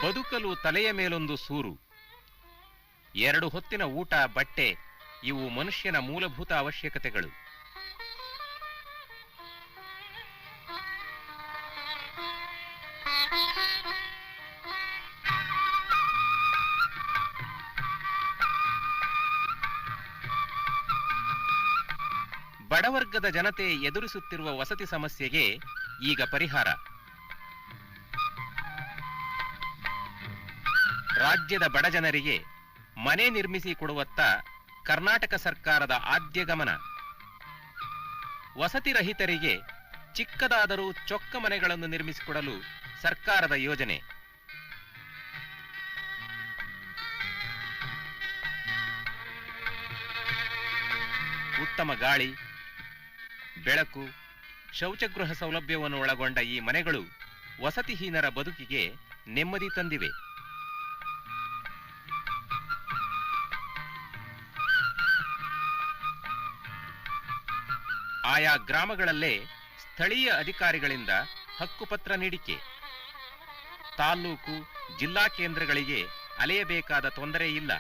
ಬದುಕಲು ತಲೆಯ ಮೇಲೊಂದು ಸೂರು. 2 ಹೊತ್ತಿನ ಊಟ, ಬಟ್ಟೆ ಇವು ಮನುಷ್ಯನ ಮೂಲಭೂತ ಅವಶ್ಯಕತೆಗಳು. ಬಡವರ್ಗದ ಜನತೆ ಎದುರಿಸುತ್ತಿರುವ ವಸತಿ ಸಮಸ್ಯೆಗೆ ಈಗ ಪರಿಹಾರ. ರಾಜ್ಯದ ಬಡಜನರಿಗೆ ಮನೆ ನಿರ್ಮಿಸಿ ಕೊಡುವತ್ತ ಕರ್ನಾಟಕ ಸರ್ಕಾರದ ಆದ್ಯ ಗಮನ. ವಸತಿ ರಹಿತರಿಗೆ ಚಿಕ್ಕದಾದರೂ ಚೊಕ್ಕ ಮನೆಗಳನ್ನು ನಿರ್ಮಿಸಿಕೊಡಲು ಸರ್ಕಾರದ ಯೋಜನೆ. ಉತ್ತಮ ಗಾಳಿ, ಬೆಳಕು, ಶೌಚಗೃಹ ಸೌಲಭ್ಯವನ್ನು ಒಳಗೊಂಡ ಈ ಮನೆಗಳು ವಸತಿಹೀನರ ಬದುಕಿಗೆ ನೆಮ್ಮದಿ ತಂದಿವೆ. ಆಯಾ ಗ್ರಾಮಗಳಲ್ಲೇ ಸ್ಥಳೀಯ ಅಧಿಕಾರಿಗಳಿಂದ ಹಕ್ಕುಪತ್ರ ನೀಡಿಕೆ. ತಾಲ್ಲೂಕು, ಜಿಲ್ಲಾ ಕೇಂದ್ರಗಳಿಗೆ ಅಲೆಯಬೇಕಾದ ತೊಂದರೆ ಇಲ್ಲ.